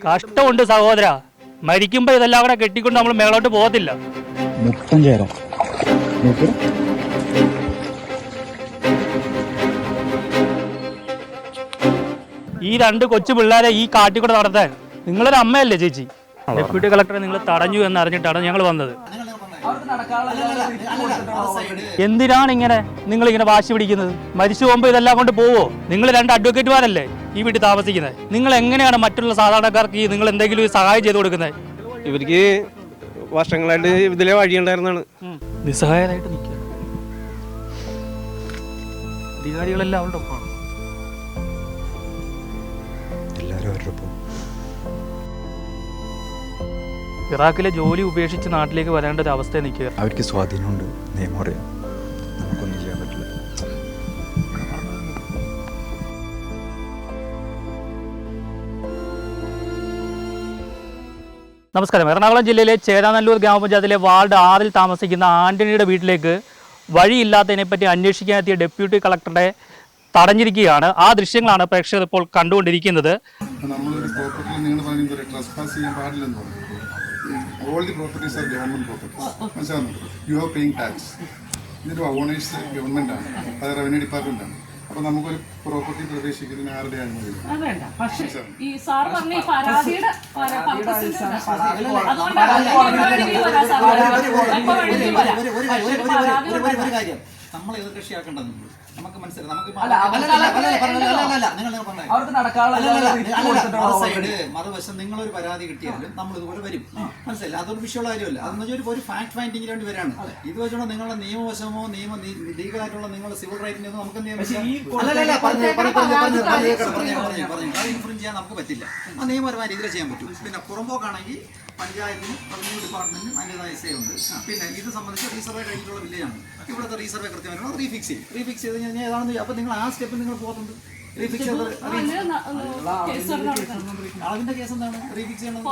കഷ്ടമുണ്ട് സഹോദര. മരിക്കുമ്പോ ഇതെല്ലാം കൂടെ കെട്ടിക്കൊണ്ട് നമ്മൾ മേളോട്ട് പോകത്തില്ല. ഈ രണ്ട് കൊച്ചു പിള്ളേരെ ഈ കാട്ടിക്കൂടെ നടത്താൻ നിങ്ങളൊരു അമ്മയല്ലേ ചേച്ചി? ഡെപ്യൂട്ടി കളക്ടറെ നിങ്ങൾ തടഞ്ഞു എന്ന് അറിഞ്ഞിട്ടാണ് ഞങ്ങൾ വന്നത്. എന്തിനാണ് ഇങ്ങനെ നിങ്ങൾ ഇങ്ങനെ വാശി പിടിക്കുന്നത്? മരിച്ചു പോകുമ്പോൾ ഇതെല്ലാം കൊണ്ട് പോവോ? നിങ്ങൾ രണ്ട് അഡ്വക്കേറ്റുമാരല്ലേ ഈ വീട്ടിൽ താമസിക്കുന്നത്. നിങ്ങൾ എങ്ങനെയാണ് മറ്റുള്ള സാധാരണക്കാർക്ക് നിങ്ങൾ എന്തെങ്കിലും സഹായം ചെയ്തു കൊടുക്കുന്നത്? ഇവർക്ക് വർഷങ്ങളായിട്ട് ഇതിലെ വഴിയുണ്ടായിരുന്നാണ്. നിസ്സഹായരായിട്ട് നിൽക്കുക. അധികാരികളെല്ലാം അവരുടെ ഒപ്പമാണ്. ഇറാഖിലെ ജോലി ഉപേക്ഷിച്ച് നാട്ടിലേക്ക് വരേണ്ട ഒരു അവസ്ഥയെ നിൽക്കുക. അവർക്ക് സ്വാധീനമുണ്ട്, നിയമം അറിയാം, നമുക്കൊന്നും ചെയ്യാൻ പറ്റില്ല. നമസ്കാരം. എറണാകുളം ജില്ലയിലെ ചേരാനല്ലൂർ ഗ്രാമപഞ്ചായത്തിലെ വാർഡ് 6 താമസിക്കുന്ന ആന്റണിയുടെ വീട്ടിലേക്ക് വഴിയില്ലാത്തതിനെപ്പറ്റി അന്വേഷിക്കാനെത്തിയ ഡെപ്യൂട്ടി കളക്ടറുടെ തടഞ്ഞിരിക്കുകയാണ്. ആ ദൃശ്യങ്ങളാണ് പ്രേക്ഷകർ ഇപ്പോൾ കണ്ടുകൊണ്ടിരിക്കുന്നത്. നമ്മളൊരു പ്രോപ്പർട്ടി നിങ്ങൾ പറയുന്നത് ട്രസ്പാസ് ചെയ്യാൻ പാടില്ലെന്ന് പറഞ്ഞു. All the properties are government properties. മനസ്സിലാകുന്നുണ്ട്. You are paying tax. ഇതിൻ്റെ ഓണേഴ്സ് ഗവൺമെന്റ് ആണ്, അത് റവന്യൂ ഡിപ്പാർട്ട്മെന്റ് ആണ്. അപ്പൊ നമുക്കൊരു പ്രോപ്പർട്ടി പ്രവേശിക്കുന്നതിന് ആരുടെ അനുമതി? നമ്മളെ എതിർകക്ഷിയാക്കേണ്ടത് നമുക്ക് മനസ്സിലായി. മറുവശം നിങ്ങളൊരു പരാതി കിട്ടിയാലും നമ്മൾ ഇതുപോലെ വരും. മനസ്സിലായി. അതൊരു വിഷയമുള്ള കാര്യമല്ല. അതെന്ന് വെച്ചാൽ ഒരു ഫാക്ട് ഫൈൻഡിങ്ങിന് വേണ്ടി വരാണ്. ഇത് വെച്ചോണ്ട് നിങ്ങളുടെ നിയമവശമോ ലീഗലായിട്ടുള്ള നിങ്ങളുടെ സിവിൽ റൈറ്റിനെ ഒന്നും നമുക്ക് ഇൻഫ്രിഞ്ച് ചെയ്യാൻ നമുക്ക് പറ്റില്ല. ആ നിയമപരമായ രീതിയിൽ ചെയ്യാൻ പറ്റും. പിന്നെ പുറമ്പോക്കാണെങ്കിൽ പഞ്ചായത്തിനും റവന്യൂ ഡിപ്പാർട്ട്മെന്റിനും അതിൻ്റെതായ സേ ഉണ്ട്. പിന്നെ ഇത് സംബന്ധിച്ച് റീസർവേ കഴിഞ്ഞിട്ടുള്ള വില്ലേജാണ്. ഇവിടുത്തെ റീസർവേ കൃത്യമായിട്ട് റീഫിക്സ് ചെയ്ത് കഴിഞ്ഞാൽ ഏതാണെന്ന്. അപ്പോൾ നിങ്ങൾ ആ സ്റ്റെപ്പിൽ നിങ്ങൾ പോകുന്നുണ്ട്. റീഫിക്സ് അളവിന്റെ കേസ് എന്താണ്? റീഫിക്സ് ചെയ്യണം.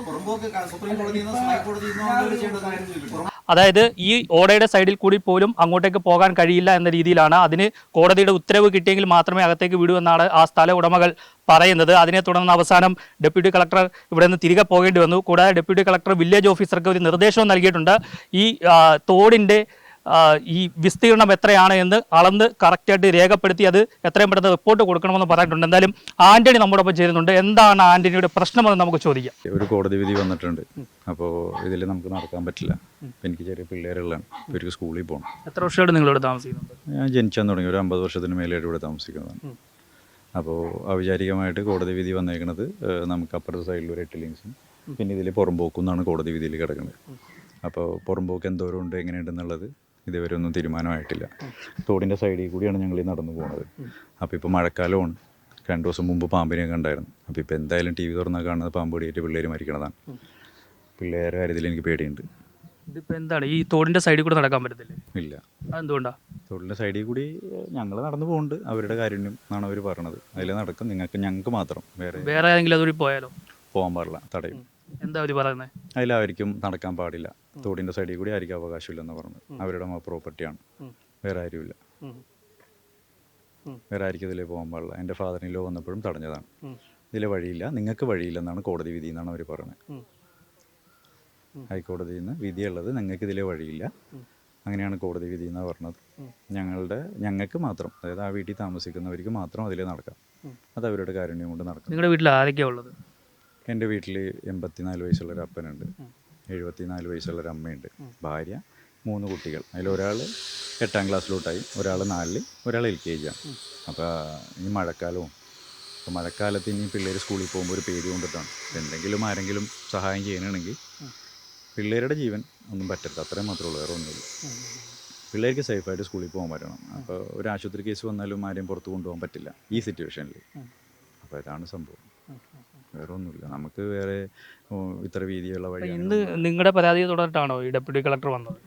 പുറമ്പോക്ക് സുപ്രീം കോടതിയിൽ നിന്നോ ഹൈക്കോടതിയിൽ നിന്നോ ചെയ്യേണ്ടത്. അതായത് ഈ ഓടയുടെ സൈഡിൽ കൂടി പോലും അങ്ങോട്ടേക്ക് പോകാൻ കഴിയില്ല എന്ന രീതിയിലാണ്. അതിന് കോടതിയുടെ ഉത്തരവ് കിട്ടിയെങ്കിൽ മാത്രമേ അകത്തേക്ക് വിടുമെന്നാണ് ആ സ്ഥല ഉടമകൾ പറയുന്നത്. അതിനെ തുടർന്ന് അവസാനം ഡെപ്യൂട്ടി കളക്ടർ ഇവിടെ നിന്ന് തിരികെ പോകേണ്ടി വന്നു. കൂടാതെ ഡെപ്യൂട്ടി കളക്ടർ വില്ലേജ് ഓഫീസർക്ക് ഒരു നിർദ്ദേശവും നൽകിയിട്ടുണ്ട്. ഈ തോടിൻ്റെ ഈ വിസ്തീർണം എത്രയാണ് എന്ന് അളന്ന് കറക്റ്റായിട്ട് രേഖപ്പെടുത്തി അത് എത്രയും പെട്ടെന്ന് റിപ്പോർട്ട് കൊടുക്കണമെന്ന് പറഞ്ഞിട്ടുണ്ട്. എന്തായാലും ആന്റണി നമ്മോടൊപ്പം ചേരുന്നുണ്ട്. എന്താണ് ആന്റണിയുടെ പ്രശ്നമെന്ന് നമുക്ക് ചോദിക്കാം. ഒരു കോടതി വിധി വന്നിട്ടുണ്ട്. അപ്പോൾ ഇതിൽ നമുക്ക് നടക്കാൻ പറ്റില്ല. എനിക്ക് ചെറിയ പിള്ളേരുള്ളതാണ്. ഇവർക്ക് സ്കൂളിൽ പോകണം. എത്ര വർഷമായിട്ട് നിങ്ങളിവിടെ താമസിക്കുന്നുണ്ട്? ഞാൻ ജനിച്ചാൽ തുടങ്ങി ഒരു 50 വർഷത്തിന് മേലെയായിട്ട് ഇവിടെ താമസിക്കുന്നതാണ്. അപ്പോൾ ഔപചാരികമായിട്ട് കോടതി വിധി വന്നേക്കുന്നത് നമുക്ക് അപ്പുറത്തെ സൈഡിൽ ഒരു 8 ലിങ്സും പിന്നെ ഇതിൽ പുറമ്പോക്കും എന്നാണ് കോടതി വിധിയിൽ കിടക്കുന്നത്. അപ്പോൾ പുറമ്പോക്ക് എന്തോരം ഉണ്ട്, എങ്ങനെയുണ്ടെന്നുള്ളത് ഇതുവരെ ഒന്നും തീരുമാനമായിട്ടില്ല. തോടിൻ്റെ സൈഡിൽ കൂടിയാണ് ഞങ്ങൾ ഈ നടന്നു പോകുന്നത്. അപ്പോൾ ഇപ്പോൾ മഴക്കാലമാണ്. 2 ദിവസം മുമ്പ് പാമ്പിനെയൊക്കെ ഉണ്ടായിരുന്നു. അപ്പോൾ ഇപ്പോൾ എന്തായാലും TV തുറന്നാൽ കാണുന്നത് പാമ്പ് കടിയേറ്റ് പിള്ളേർ മരിക്കണതാണ്. പിള്ളേരുടെ കാര്യത്തിൽ എനിക്ക് പേടിയുണ്ട്. ഇതിപ്പോൾ എന്താണ് ഈ തോടിൻ്റെ സൈഡിൽ കൂടെ നടക്കാൻ പറ്റത്തില്ലേ? ഇല്ല. അതെന്തുകൊണ്ടാണ്? തോടിൻ്റെ സൈഡിൽ കൂടി ഞങ്ങൾ നടന്നു പോകുന്നുണ്ട്. അവരുടെ കാര്യം എന്നാണ് അവർ പറഞ്ഞത്. അതിൽ നടക്കും. ഞങ്ങൾക്ക് മാത്രം വേറെ ആരെങ്കിലും അതുവഴി പോയാലോ? പോകാൻ പാടില്ല, തടയും. എന്താ അവർ പറയുന്നത്? അതിലായിരിക്കും നടക്കാൻ പാടില്ല. തോടിൻ്റെ സൈഡിൽ കൂടി ആയിരിക്കും അവകാശമില്ലെന്ന് പറഞ്ഞത്. അവരുടെ പ്രോപ്പർട്ടിയാണ്, വേറെ ആരുമില്ല. വേറെ ആയിരിക്കും ഇതിലേ പോകാൻ പാടില്ല. എൻ്റെ ഫാദറിനിലോ വന്നപ്പോഴും തടഞ്ഞതാണ്. ഇതിലെ വഴിയില്ല, നിങ്ങൾക്ക് വഴിയില്ലെന്നാണ് കോടതി വിധി എന്നാണ് അവർ പറയുന്നത്. ഹൈക്കോടതിയിൽ നിന്ന് വിധിയുള്ളത് നിങ്ങൾക്ക് ഇതിലെ വഴിയില്ല, അങ്ങനെയാണ് കോടതി വിധി എന്നാണ് പറഞ്ഞത്. ഞങ്ങൾക്ക് മാത്രം, അതായത് ആ വീട്ടിൽ താമസിക്കുന്നവർക്ക് മാത്രം അതിലേ നടക്കാം. അത് അവരുടെ കാരുണ്യം കൊണ്ട് നടക്കും. നിങ്ങളുടെ വീട്ടിൽ ആരൊക്കെയാണ് ഉള്ളത്? എൻ്റെ വീട്ടിൽ 84 വയസ്സുള്ളൊരു അപ്പനുണ്ട്, 74 വയസ്സുള്ളൊരു അമ്മയുണ്ട്, ഭാര്യ, 3 കുട്ടികൾ. അതിലൊരാൾ 8ാം ക്ലാസ്സിലോട്ടായി, ഒരാൾ 4, ഒരാൾ LKG ആണ്. അപ്പോൾ ഈ മഴക്കാലവും, അപ്പോൾ മഴക്കാലത്ത് ഇനി പിള്ളേർ സ്കൂളിൽ പോകുമ്പോൾ ഒരു പേടി കൊണ്ടിട്ടാണ്. എന്തെങ്കിലും ആരെങ്കിലും സഹായം ചെയ്യണമെങ്കിൽ പിള്ളേരുടെ ജീവൻ ഒന്നും പറ്റരുത്, അത്രയും മാത്രമേ ഉള്ളൂ, വേറെ ഒന്നുമില്ല. പിള്ളേർക്ക് സേഫായിട്ട് സ്കൂളിൽ പോകാൻ പറ്റണം. അപ്പോൾ ഒരു ആശുപത്രി കേസ് വന്നാലും ആരെയും പുറത്ത് കൊണ്ടുപോകാൻ പറ്റില്ല ഈ സിറ്റുവേഷനിൽ. അപ്പോൾ ഇതാണ് സംഭവം, വേറെ ഒന്നുമില്ല. നമുക്ക് വേറെ ഇത്ര വീതിയുള്ള വഴി. ഇന്ന് നിങ്ങളുടെ പരാതിയെ തുടർന്നിട്ടാണോ ഈ ഡെപ്യൂട്ടി കളക്ടർ വന്നത്?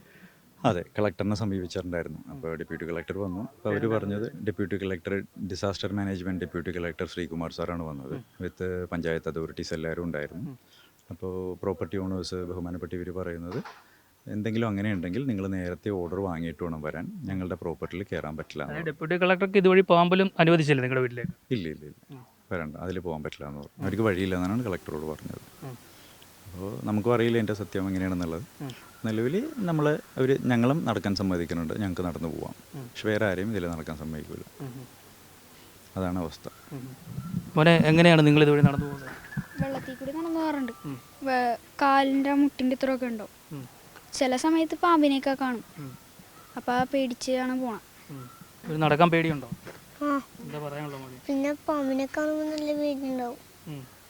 അതെ, കളക്ടറിനെ സമീപിച്ചിട്ടുണ്ടായിരുന്നു. അപ്പോൾ ഡെപ്യൂട്ടി കളക്ടർ വന്നു. അപ്പോൾ അവർ പറഞ്ഞത് deputy collector, disaster management deputy collector Sreekumar സാറാണ് വന്നത്. വിത്ത് പഞ്ചായത്ത് അതോറിറ്റീസ് എല്ലാവരും ഉണ്ടായിരുന്നു. അപ്പോൾ പ്രോപ്പർട്ടി ഓണേഴ്സ് ബഹുമാനപ്പെട്ട ഇവർ പറയുന്നത്, എന്തെങ്കിലും അങ്ങനെ ഉണ്ടെങ്കിൽ നിങ്ങൾ നേരത്തെ ഓർഡർ വാങ്ങിയിട്ട് വേണം വരാൻ, ഞങ്ങളുടെ പ്രോപ്പർട്ടിയിൽ കയറാൻ പറ്റില്ല. ഡെപ്യൂട്ടി കളക്ടർക്ക് ഇതുവഴി പോകാൻ പോലും അനുവദിച്ചില്ല നിങ്ങളുടെ വീട്ടിലേക്ക്? ഇല്ല. വരണ്ട, അതിൽ പോകാൻ പറ്റില്ല എന്ന് പറഞ്ഞു. അവർക്ക് വഴിയില്ല എന്നാണ് കളക്ടറോട് പറഞ്ഞത്. അപ്പോൾ നമുക്കും അറിയില്ല എൻ്റെ സത്യം എങ്ങനെയാണെന്നുള്ളത്. നിലവിൽ ഞങ്ങളും നടക്കാൻ സമ്മതിക്കുന്നുണ്ട്, ഞങ്ങൾക്ക് നടന്നു പോവാം. പക്ഷെ വേറെ ആരെയും ഇതിൽ നടക്കാൻ സമ്മതിക്കില്ല. അതാണ് അവസ്ഥ. മോനെ, എങ്ങനെയാണ് നിങ്ങൾ ഇതുവഴി നടന്നു പോകുന്നത്? വെള്ളത്തിൽ കൂടി നടന്നു പോകാറുണ്ട്. കാലിൻ്റെ മുട്ടിൻ്റെ ഇത്രയൊക്കെ ഉണ്ടാവും. ചില സമയത്ത് പാമ്പിനെയൊക്കെ കാണും. അപ്പം പേടിച്ചാണ് പോണം. നടക്കാൻ പേടിയുണ്ടോ? ആ, എന്താ പറയാനുള്ളത് മോനെ? പിന്നെ പാമ്പിനെ കാണുമ്പോൾ നല്ല പേടിയുണ്ടാവും.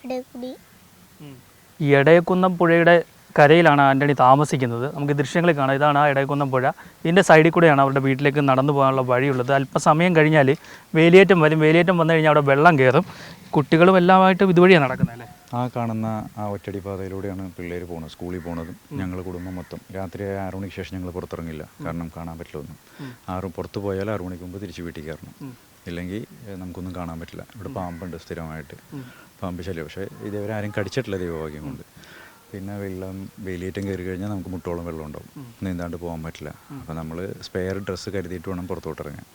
ഇടയിൽ കൂടി ഈ എടയക്കുന്നം പുഴയുടെ കരയിലാണ് ആൻ്റണി താമസിക്കുന്നത്. നമുക്ക് ദൃശ്യങ്ങളിൽ കാണാം. ഇതാണ് ആ എടയക്കുന്നം പുഴ. ഇതിൻ്റെ സൈഡിൽ കൂടെയാണ് അവരുടെ വീട്ടിലേക്ക് നടന്നു പോകാനുള്ള വഴിയുള്ളത്. അല്പസമയം കഴിഞ്ഞാൽ വേലിയേറ്റം വരും. വേലിയേറ്റം വന്നു കഴിഞ്ഞാൽ അവിടെ വെള്ളം കയറും. കുട്ടികളും എല്ലാമായിട്ട് ഇതുവഴിയാണ് നടക്കുന്നത് അല്ലേ? ആ കാണുന്ന ആ ഒറ്റടി പാതയിലൂടെയാണ് പിള്ളേർ പോകുന്നത്, സ്കൂളിൽ പോകുന്നതും. ഞങ്ങൾ കുടുംബം മൊത്തം രാത്രി 6 മണിക്ക് ശേഷം ഞങ്ങൾ പുറത്തിറങ്ങില്ല. കാരണം കാണാൻ പറ്റില്ലൊന്നും. പുറത്ത് പോയാൽ 6 മണിക്ക് മുമ്പ് തിരിച്ച് വീട്ടിൽ കയറണം. ഇല്ലെങ്കിൽ നമുക്കൊന്നും കാണാൻ പറ്റില്ല. ഇവിടെ പാമ്പുണ്ട് സ്ഥിരമായിട്ട്, പാമ്പ് ശല്യം. പക്ഷേ ഇതേവരെ ആരും കടിച്ചിട്ടില്ല ദൈവഭാഗ്യം കൊണ്ട്. പിന്നെ വേലിയേറ്റം കയറി കഴിഞ്ഞാൽ നമുക്ക് മുട്ടോളം വെള്ളം ഉണ്ടാവും, നീന്താണ്ട് പോകാൻ പറ്റില്ല. അപ്പോൾ നമ്മൾ സ്പെയർ ഡ്രസ്സ് കരുതിയിട്ട് വേണം പുറത്തോട്ട് ഇറങ്ങാൻ.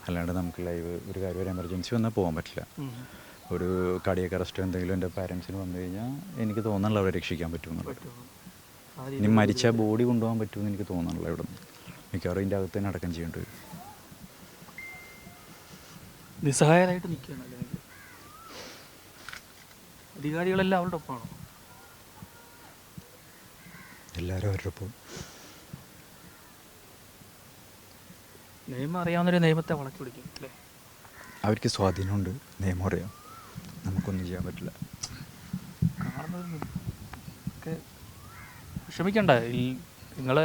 അല്ലാണ്ട് നമുക്ക് ലൈവ് ഒരു കാര്യം, ഒരു എമർജൻസി വന്നാൽ പോകാൻ പറ്റില്ല. ഒരു കാർഡിയക് അറസ്റ്റോ എന്തെങ്കിലും എൻ്റെ പാരൻസിന് വന്നു കഴിഞ്ഞാൽ എനിക്ക് തോന്നുന്നില്ല അവരെ രക്ഷിക്കാൻ പറ്റുമെന്നുള്ളത്. ഇനി മരിച്ച ബോഡി കൊണ്ടുപോകാൻ പറ്റുമെന്ന് എനിക്ക് തോന്നുന്നില്ല. ഇവിടെ നിന്ന് മിക്കവാറും ഇതിൻ്റെ അകത്ത് തന്നെ അടക്കം ചെയ്യേണ്ടി വരും. നിസ്സഹായരായിട്ട് നിൽക്കുകയാണല്ലേ? അധികാരികളെല്ലാം അവരുടെ ഒപ്പമാണോ? എല്ലാവരും അവരുടെ ഒപ്പം. നിയമം അറിയാവുന്നൊരു നിയമത്തെ വളച്ചു പിടിക്കും അല്ലേ? അവർക്ക് സ്വാധീനമുണ്ട്, നിയമം അറിയാം, നമുക്കൊന്നും ചെയ്യാൻ പറ്റില്ല. ഒക്കെ വിഷമിക്കണ്ട. നിങ്ങൾ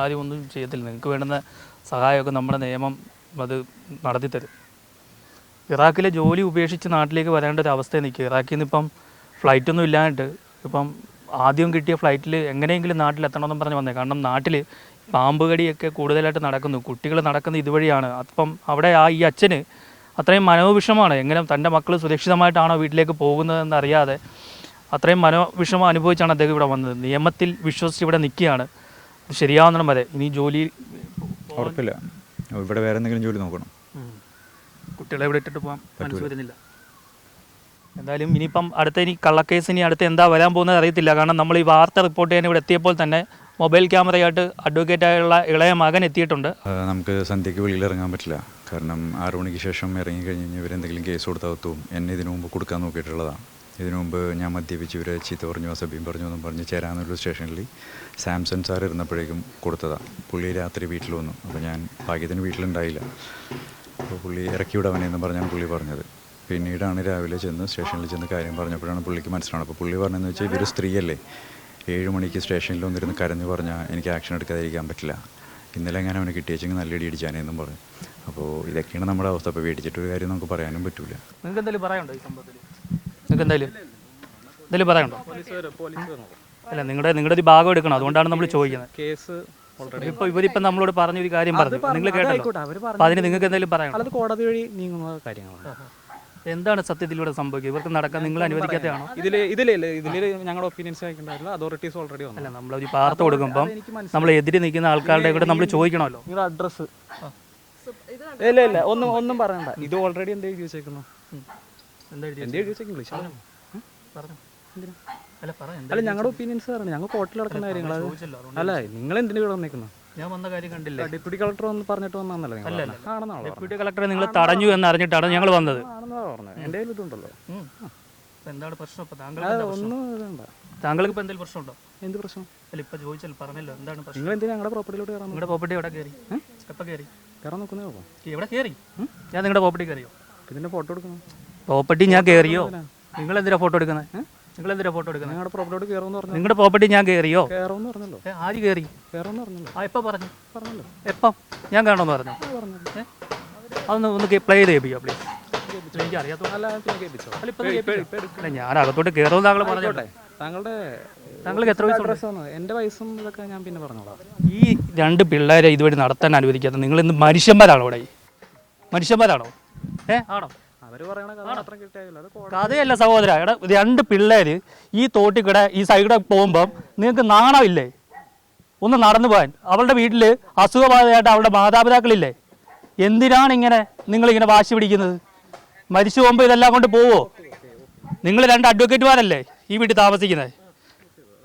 ആരും ഒന്നും ചെയ്യത്തില്ല. നിങ്ങൾക്ക് വേണ്ടുന്ന സഹായമൊക്കെ നമ്മുടെ നിയമം അത് നടത്തിത്തരും. ഇറാഖിലെ ജോലി ഉപേക്ഷിച്ച് നാട്ടിലേക്ക് വരേണ്ട ഒരു അവസ്ഥയിൽ നിൽക്കുക. ഇറാഖിൽ നിന്ന് ഇപ്പം ഫ്ലൈറ്റൊന്നും ഇല്ലാണ്ട് ഇപ്പം ആദ്യം കിട്ടിയ ഫ്ലൈറ്റിൽ എങ്ങനെയെങ്കിലും നാട്ടിലെത്തണമെന്നും പറഞ്ഞ് വന്നേ. കാരണം നാട്ടിൽ പാമ്പ് കടിയൊക്കെ കൂടുതലായിട്ട് നടക്കുന്നു. കുട്ടികൾ നടക്കുന്നത് ഇതുവഴിയാണ്. അപ്പം അവിടെ ഈ അച്ഛന് അത്രയും മനോവിഷമാണ്. എങ്ങനെ തൻ്റെ മക്കൾ സുരക്ഷിതമായിട്ടാണോ വീട്ടിലേക്ക് പോകുന്നതെന്ന് അറിയാതെ അത്രയും മനോവിഷമം അനുഭവിച്ചാണ് അദ്ദേഹം ഇവിടെ വന്നത്. നിയമത്തിൽ വിശ്വസിച്ച് ഇവിടെ നിൽക്കുകയാണ്. ശരിയാവുന്നിടം വരെ ഇനി ജോലി ഉറപ്പില്ല. ഇവിടെ വേറെ എന്തെങ്കിലും ജോലി നോക്കണം. കുട്ടികളെ ഇവിടെ ഇട്ടിട്ട് പോകാൻ മനസ്സ് വരുന്നില്ല. എന്തായാലും ഇനിയിപ്പം ഇനി കള്ളക്കേസ് ഇനി അടുത്ത് എന്താ വരാൻ പോകുന്നത് അറിയത്തില്ല. കാരണം നമ്മൾ ഈ വാർത്ത റിപ്പോർട്ട് ചെയ്യാൻ ഇവിടെ എത്തിയപ്പോൾ തന്നെ മൊബൈൽ ക്യാമറയായിട്ട് അഡ്വക്കേറ്റായുള്ള ഇളയ മകൻ എത്തിയിട്ടുണ്ട്. നമുക്ക് സന്ധ്യയ്ക്ക് വെളിയിൽ ഇറങ്ങാൻ പറ്റില്ല. കാരണം 6 മണിക്ക് ശേഷം ഇറങ്ങിക്കഴിഞ്ഞ് കഴിഞ്ഞാൽ ഇവരെന്തെങ്കിലും കേസ് കൊടുത്താത്തും. എന്നെ ഇതിനു മുമ്പ് കൊടുക്കാൻ നോക്കിയിട്ടുള്ളതാണ്. ഇതിനു മുമ്പ് ഞാൻ മദ്യപിച്ച് ഇവരെ ചീത്ത പറഞ്ഞു, അസഭ്യം പറഞ്ഞു എന്നും പറഞ്ഞ് ചേരാനൊരു സ്റ്റേഷനിൽ സാംസൺ സാർ ഇരുന്നപ്പോഴേക്കും കൊടുത്തതാണ്. പുള്ളി രാത്രി വീട്ടിൽ വന്നു. അപ്പോൾ ഞാൻ ഭാഗ്യത്തിന് വീട്ടിലുണ്ടായില്ല. അപ്പോൾ പുള്ളി ഇറക്കി വിടവനെന്ന് പറഞ്ഞാണ് പുള്ളി പറഞ്ഞത്. പിന്നീടാണ് രാവിലെ സ്റ്റേഷനിൽ ചെന്ന് കാര്യം പറഞ്ഞപ്പോഴാണ് പുള്ളിക്ക് മനസ്സിലാവുന്നത്. അപ്പോൾ പുള്ളി പറഞ്ഞതെന്ന് വെച്ചാൽ ഇവർ സ്ത്രീയല്ലേ, 7 മണിക്ക് സ്റ്റേഷനിൽ വന്നിരുന്ന് കരഞ്ഞ് പറഞ്ഞാൽ എനിക്ക് ആക്ഷൻ എടുക്കാതിരിക്കാൻ പറ്റില്ല. ഇന്നലെ എങ്ങനെ അവനെ കിട്ടിയെച്ചെങ്കിൽ നല്ല ഇടി ഇടിച്ചാനെന്നും പറഞ്ഞു. അപ്പോൾ ഇതൊക്കെയാണ് നമ്മുടെ അവസ്ഥ. അപ്പോൾ മേടിച്ചിട്ടൊരു കാര്യം നമുക്ക് പറയാനും പറ്റില്ല. നിങ്ങൾക്ക് എന്തെങ്കിലും പറയാനുണ്ടോ ഈ സംഭവത്തിൽ? നിങ്ങൾക്ക് എന്തെങ്കിലും പറയാനുണ്ടോ? അല്ല, നിങ്ങളുടെ ഒരു ഭാഗം എടുക്കണം. അതുകൊണ്ടാണ് നമ്മൾ ചോദിക്കുന്നത്. കേസ് ഇവരിപ്പം നമ്മളോട് പറഞ്ഞൊരു കാര്യം പറഞ്ഞു, നിങ്ങൾ കേട്ടല്ലോ. അപ്പം അതിന് നിങ്ങൾക്ക് എന്തെങ്കിലും പറയാനുണ്ടോ? അത് കോടതി വഴി നീങ്ങുന്ന കാര്യങ്ങളാണ്. എന്താണ് സത്യത്തിലൂടെ സംഭവിക്കുക? ഇവർക്ക് നടക്കാൻ നിങ്ങൾ അനുവദിക്കാത്തതാണോ? ഇതിൽ ഞങ്ങളുടെ ഒപ്പീനിയൻസ് അയക്കേണ്ടതായിരുന്നു. അതോറിറ്റീസ് ഓൾറെഡി വന്നു. അല്ല, നമ്മളൊരു വാർത്ത കൊടുക്കുമ്പം നമ്മൾ എതിരെ നിൽക്കുന്ന ആൾക്കാരുടെ കൂടെ നമ്മൾ ചോദിക്കണമല്ലോ. നിങ്ങളുടെ അഡ്രസ്സ് ഇല്ല ഒന്നും പറയണ്ട. ഇത് ഓൾറെഡി എന്താ എഴുതി വെച്ചേക്കുന്നു? അല്ല, ഞങ്ങളുടെ ഒപ്പീനിയൻസ് പറഞ്ഞു. ഞങ്ങൾ കോർട്ടിൽ നടക്കുന്ന കാര്യങ്ങൾ. അല്ല, നിങ്ങൾ എന്തിനു ഇവിടെ വന്നേക്കുന്നു? ഞാൻ വന്ന കാര്യം കണ്ടില്ല. ഡെപ്യൂട്ടി കളക്ടർ ഒന്ന് പറഞ്ഞിട്ട് വന്നല്ലേ? ഡെപ്യൂട്ടി കളക്ടറെ നിങ്ങൾ തടഞ്ഞു എന്ന് അറിഞ്ഞിട്ടാണ് ഞങ്ങൾ വന്നത്. എൻ്റെ കയ്യിൽ ഇതുണ്ടല്ലോ. എന്താണ് പ്രശ്നം? ഇപ്പൊ ഒന്നും ഇതണ്ട. താങ്കൾക്ക് ഇപ്പൊ എന്തെങ്കിലും പ്രശ്നമുണ്ടോ? എന്ത് പ്രശ്നം? അല്ല, ഇപ്പൊ ചോദിച്ചല്ലോ, പറഞ്ഞല്ലോ. എന്താണ് പ്രശ്നം? നിങ്ങൾ എന്തിനാ ഞങ്ങളുടെ പ്രോപ്പർട്ടിയിലോട്ട് കയറാൻ? നിങ്ങളുടെ പ്രോപ്പർട്ടി എവിടെ കയറി? എപ്പോൾ കയറി? കയറാൻ നോക്കുന്നേ ഉള്ളൂ. എവിടെ കയറി? ഞാൻ നിങ്ങളുടെ പ്രോപ്പർട്ടി കയറിയോ? ഇതിന്റെ ഫോട്ടോ എടുക്കണം. പ്രോപ്പർട്ടി ഞാൻ കയറിയോ? നിങ്ങൾ എന്തിനാ ഫോട്ടോ എടുക്കുന്നത്? നിങ്ങൾ എന്തിനാ ഫോട്ടോ എടുക്കുന്നത്? ഞങ്ങളുടെ പ്രോപ്പർട്ടിയോട് കയറുമെന്ന് പറഞ്ഞു. നിങ്ങളുടെ പ്രോപ്പർട്ടി ഞാൻ കയറിയോ? കയറുമെന്ന് പറഞ്ഞല്ലോ. ആര് കയറി? കയറുമെന്ന് പറഞ്ഞല്ലോ. എപ്പോൾ പറഞ്ഞു? പറഞ്ഞല്ലോ. എപ്പം? ഞാൻ കാണണമെന്ന് പറഞ്ഞു. അതൊന്ന് പ്ലേ ചെയ്ത് കേൾപ്പിക്കാം പ്ലീസ്. എനിക്ക് അറിയാത്ത ഞാൻ അകത്തോട്ട് കയറുമെന്ന് താങ്കൾ പറഞ്ഞോട്ടെ. താങ്കൾക്ക് എത്ര വയസ്സുണ്ട്? എൻ്റെ വയസ്സും ഇതൊക്കെ ഞാൻ പിന്നെ പറഞ്ഞോളാം. ഈ 2 പിള്ളേരെ ഇതുവഴി നടത്താൻ അനുവദിക്കാത്ത നിങ്ങൾ ഇന്ന് മനുഷ്യന്മാരാണോ? ഇവിടെ മനുഷ്യന്മാരാണോ? ആണോ? കഥയല്ല സഹോദര. 2 പിള്ളേർ ഈ തോട്ടിക്കൂടെ ഈ സൈഡിൽ പോകുമ്പം നിങ്ങൾക്ക് നാണമില്ലേ ഒന്ന് നടന്നു പോകാൻ? അവളുടെ വീട്ടിൽ അസുഖബാധയായിട്ട് അവളുടെ മാതാപിതാക്കളില്ലേ? എന്തിനാണ് നിങ്ങളിങ്ങനെ വാശി പിടിക്കുന്നത്? മരിച്ചു പോകുമ്പോൾ ഇതെല്ലാം കൊണ്ട് പോവോ? നിങ്ങൾ 2 അഡ്വക്കേറ്റുമാരല്ലേ ഈ വീട്ടിൽ താമസിക്കുന്നത്?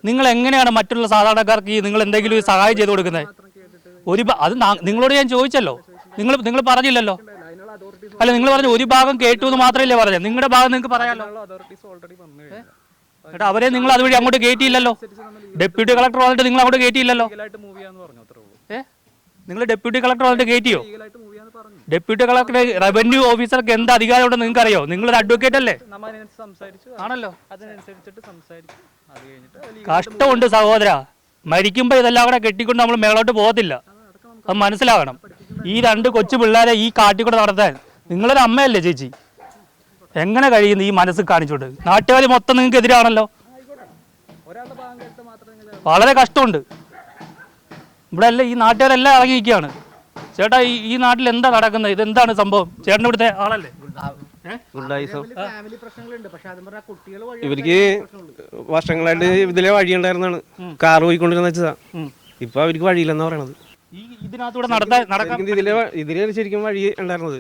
നിങ്ങൾ എങ്ങനെയാണ് മറ്റുള്ള സാധാരണക്കാർക്ക് നിങ്ങൾ എന്തെങ്കിലും ഒരു സഹായം ചെയ്തു കൊടുക്കുന്നത്? അത് നിങ്ങളോട് ഞാൻ ചോദിച്ചല്ലോ, നിങ്ങൾ പറഞ്ഞില്ലല്ലോ. അല്ല, നിങ്ങൾ പറഞ്ഞു ഒരു ഭാഗം കേട്ടു എന്ന് മാത്രമല്ലേ പറഞ്ഞത്, നിങ്ങളുടെ ഭാഗം നിങ്ങൾക്ക് പറയാമല്ലോ. എന്നിട്ട് അവരെ നിങ്ങൾ അതുവഴി അങ്ങോട്ട് കയറ്റിയില്ലല്ലോ. ഡെപ്യൂട്ടി കളക്ടർ വന്നിട്ട് നിങ്ങൾ അങ്ങോട്ട് കയറ്റിയില്ലല്ലോ. നിങ്ങൾ ഡെപ്യൂട്ടി കളക്ടർ വന്നിട്ട് കയറ്റിയോ? ഡെപ്യൂട്ടി കളക്ടർ റവന്യൂ ഓഫീസർക്ക് എന്ത് അധികാരം ഉണ്ടെന്ന് നിങ്ങൾക്ക് അറിയോ? നിങ്ങളൊരു അഡ്വക്കേറ്റ് അല്ലേ? ആണല്ലോ. കഷ്ടമുണ്ട് സഹോദര. മരിക്കുമ്പോൾ ഇതെല്ലാം കൂടെ കെട്ടിക്കൊണ്ട് നമ്മൾ മേളോട്ട് പോകത്തില്ല, അത് മനസ്സിലാകണം. ഈ 2 കൊച്ചു പിള്ളേരെ ഈ കാട്ടിക്കൂടെ നടത്താൻ നിങ്ങളൊരു അമ്മയല്ലേ ചേച്ചി? എങ്ങനെ കഴിയുന്നു ഈ മനസ്സ് കാണിച്ചോണ്ട്? നാട്ടുകാർ മൊത്തം നിങ്ങൾക്ക് എതിരാണല്ലോ. വളരെ കഷ്ടമുണ്ട്. ഇവിടെ അല്ലേ ഈ നാട്ടുകാരെല്ലാം ഇറങ്ങിയിരിക്കുകയാണ്. ചേട്ടാ, ഈ നാട്ടിൽ എന്താ നടക്കുന്നത്? ഇതെന്താണ് സംഭവം? ചേട്ടൻ ഇവിടുത്തെ ആളല്ലേ? ഇവർക്ക് വർഷങ്ങളായിട്ട് ഇതിലെ വഴി ഉണ്ടായിരുന്നാണ്, കാർ പോയിക്കൊണ്ടിരുന്ന വെച്ചതാ. ഇപ്പൊ അവർക്ക് വഴിയില്ലെന്നാ പറയണത്. ഇതിലെ ശരിക്കും വഴി ഉണ്ടായിരുന്നത്.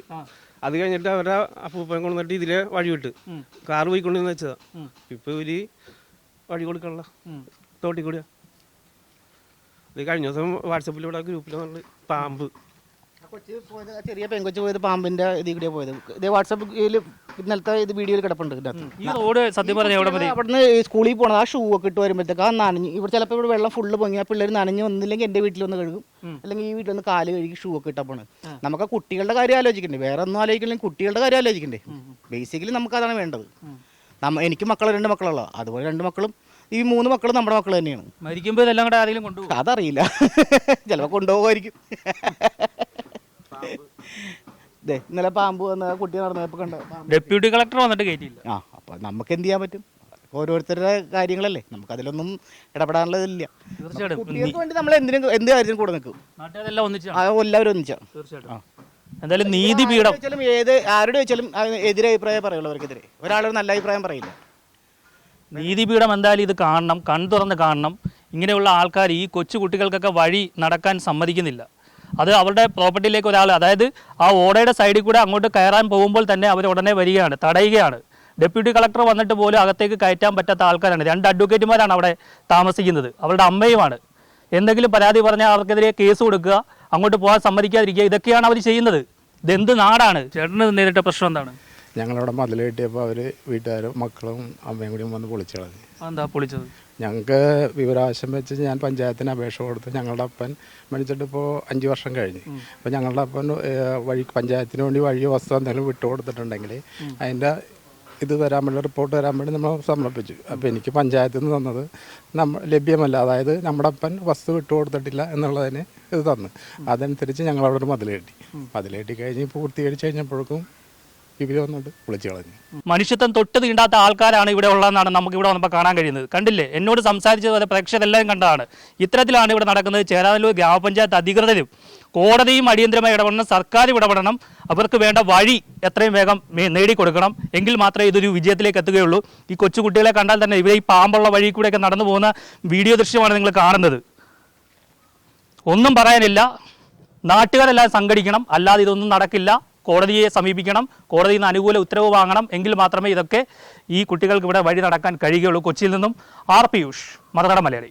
അത് കഴിഞ്ഞിട്ട് അവരുടെ അപ്പൂപ്പൻ കൊണ്ടുവന്നിട്ട് ഇതിലെ വഴി വിട്ട് കാർ പോയിക്കൊണ്ടിരുന്ന വെച്ചതാ. ഇപ്പൊ ഇവര് വഴി കൊടുക്കണല്ലോ, തോട്ടി കൂടിയാ. ഇത് കഴിഞ്ഞ ദിവസം വാട്സപ്പിലൂടെ ഗ്രൂപ്പിൽ വന്നിട്ട് പാമ്പ് ചെറിയ പെങ്കൊച്ച് പോയത് പാമ്പിന്റെ ഇതിൽ കൂടെ പോയത്. ഇതേ വാട്സാപ്പിൽ ഇന്നലത്തെ ഇത് വീഡിയോയിൽ കിടപ്പുണ്ട്. അവിടുന്ന് സ്കൂളിൽ പോണത് ആ ഷൂ ഒക്കെ ഇട്ട് വരുമ്പോഴത്തേക്ക് ആ നനഞ്ഞ്, ഇവിടെ ചിലപ്പോൾ ഇവിടെ വെള്ളം ഫുള്ള് പൊങ്ങി ആ പിള്ളേർ നനഞ്ഞ് വന്നില്ലെങ്കിൽ എൻ്റെ വീട്ടിൽ വന്ന് കഴുകും, അല്ലെങ്കിൽ ഈ വീട്ടിൽ വന്ന് കാല് കഴുകി ഷൂ ഒക്കെ ഇട്ടാൽ പോണത്. നമുക്ക് കുട്ടികളുടെ കാര്യം ആലോചിക്കണ്ടേ, വേറെ ഒന്നും ആലോചിക്കില്ലെങ്കിൽ കുട്ടികളുടെ കാര്യം ആലോചിക്കണ്ടേ? ബേസിക്കലി നമുക്ക് അതാണ് വേണ്ടത്. എനിക്ക് 2 മക്കളുള്ള, അതുപോലെ 2 മക്കളും ഈ 3 മക്കളും നമ്മുടെ മക്കൾ തന്നെയാണ്. മരിക്കുമ്പോൾ ഇതെല്ലാം കൂടെ ആരെങ്കിലും കൊണ്ടുപോകും? അതറിയില്ല, ചിലപ്പോൾ കൊണ്ടുപോകുമായിരിക്കും. ഇന്നലെ പാമ്പ് വന്ന കുട്ടി നടന്നപ്പോ കണ്ട. ഡെപ്യൂട്ടി കളക്ടർ വന്നിട്ട് കയറ്റിയില്ല. അപ്പൊ നമുക്ക് എന്ത് ചെയ്യാൻ പറ്റും? ഓരോരുത്തരുടെ കാര്യങ്ങളല്ലേ, നമുക്ക് അതിലൊന്നും ഇടപെടാനുള്ളതില്ല. കുട്ടികൾക്ക് വേണ്ടി നമ്മൾ എന്ത് കാര്യത്തിനും കൂടെ നിൽക്കും. എല്ലാവരും ഒന്നിച്ചാ. എന്തായാലും നീതിപീഠം ആരുടെ വെച്ചാലും എതിരഭിപ്രായം പറയുള്ളൂ, അവർക്കെതിരെ ഒരാളൊരു നല്ല അഭിപ്രായം പറയില്ല. നീതിപീഠം എന്തായാലും ഇത് കാണണം, തുറന്ന് കാണണം. ഇങ്ങനെയുള്ള ആൾക്കാർ ഈ കൊച്ചു കുട്ടികൾക്കൊക്കെ വഴി നടക്കാൻ സമ്മതിക്കുന്നില്ല. അത് അവരുടെ പ്രോപ്പർട്ടിയിലേക്ക് ഒരാൾ, അതായത് ആ ഓടയുടെ സൈഡിൽ കൂടെ അങ്ങോട്ട് കയറാൻ പോകുമ്പോൾ തന്നെ അവർ ഉടനെ വരികയാണ്, തടയുകയാണ്. ഡെപ്യൂട്ടി കളക്ടർ വന്നിട്ട് പോലും അകത്തേക്ക് കയറ്റാൻ പറ്റാത്ത ആൾക്കാരാണ്. 2 അഡ്വക്കേറ്റുമാരാണ് അവിടെ താമസിക്കുന്നത്, അവരുടെ അമ്മയുമാണ്. എന്തെങ്കിലും പരാതി പറഞ്ഞാൽ അവർക്കെതിരെ കേസ് കൊടുക്കുക, അങ്ങോട്ട് പോകാൻ സമ്മതിക്കാതിരിക്കുക, ഇതൊക്കെയാണ് അവർ ചെയ്യുന്നത്. ഇതെന്ത് നാടാണ്? ചേട്ടന് നേരിട്ട പ്രശ്നം എന്താണ്? ഞങ്ങളവിടെ മതിൽ കെട്ടിയപ്പോൾ അവർ വീട്ടുകാരും മക്കളും അമ്മയും കൂടി വന്ന് പൊളിച്ചു കളഞ്ഞു. എന്താ പൊളിച്ചത്? ഞങ്ങൾക്ക് വിവരാവകാശം വെച്ച് ഞാൻ പഞ്ചായത്തിന് അപേക്ഷ കൊടുത്ത് ഞങ്ങളുടെ അപ്പൻ മരിച്ചിട്ട് ഇപ്പോൾ 5 വർഷം കഴിഞ്ഞ്. അപ്പോൾ ഞങ്ങളുടെ അപ്പൻ പഞ്ചായത്തിന് വേണ്ടി വഴി വസ്തു എന്തെങ്കിലും വിട്ടുകൊടുത്തിട്ടുണ്ടെങ്കിൽ അതിൻ്റെ ഇത് വരാൻ വേണ്ടി റിപ്പോർട്ട് വരാൻ വേണ്ടി നമ്മൾ സമർപ്പിച്ചു. അപ്പോൾ എനിക്ക് പഞ്ചായത്തിൽ നിന്ന് തന്നത് ലഭ്യമല്ല, അതായത് നമ്മുടെ അപ്പൻ വസ്തു വിട്ടുകൊടുത്തിട്ടില്ല എന്നുള്ളതിന് ഇത് തന്നു. അതനുസരിച്ച് ഞങ്ങളവിടെ ഒരു മതിൽ കെട്ടി കഴിഞ്ഞ് പൂർത്തീകരിച്ച് കഴിഞ്ഞപ്പോഴേക്കും ഇവർ വന്നിട്ട് വിളിച്ചു കളഞ്ഞു. മനുഷ്യത്വം തൊട്ട് തീണ്ടാത്ത ആൾക്കാരാണ് ഇവിടെ ഉള്ളതെന്നാണ് നമുക്ക് ഇവിടെ വന്നപ്പോൾ കാണാൻ കഴിയുന്നത്. കണ്ടില്ലേ, എന്നോട് സംസാരിച്ചത് പ്രേക്ഷകരെല്ലാം കണ്ടതാണ്. ഇത്തരത്തിലാണ് ഇവിടെ നടക്കുന്നത്. ചേരാനല്ലൂർ ഗ്രാമപഞ്ചായത്ത് അധികൃതരും കോടതിയും അടിയന്തരമായി ഇടപെടണം, സർക്കാരും ഇടപെടണം. അവർക്ക് വേണ്ട വഴി എത്രയും വേഗം നേടിക്കൊടുക്കണം. എങ്കിൽ മാത്രമേ ഇതൊരു വിജയത്തിലേക്ക് എത്തുകയുള്ളൂ. ഈ കൊച്ചുകുട്ടികളെ കണ്ടാൽ തന്നെ ഇവരെ ഈ പാമ്പുള്ള വഴി കൂടെയൊക്കെ നടന്നു പോകുന്ന വീഡിയോ ദൃശ്യമാണ് നിങ്ങൾ കാണുന്നത്. ഒന്നും പറയാനില്ല, നാട്ടുകാരെല്ലാം സംഘടിക്കണം, അല്ലാതെ ഇതൊന്നും നടക്കില്ല. കോടതിയെ സമീപിക്കണം, കോടതിയിൽ നിന്ന് അനുകൂല ഉത്തരവ് വാങ്ങണം. എങ്കിൽ മാത്രമേ ഇതൊക്കെ ഈ കുട്ടികൾക്ക് ഇവിടെ വഴി നടക്കാൻ കഴിയുകയുള്ളൂ. കൊച്ചിയിൽ നിന്നും ആർ പിയൂഷ്, മറുനാടൻ മലയാളി.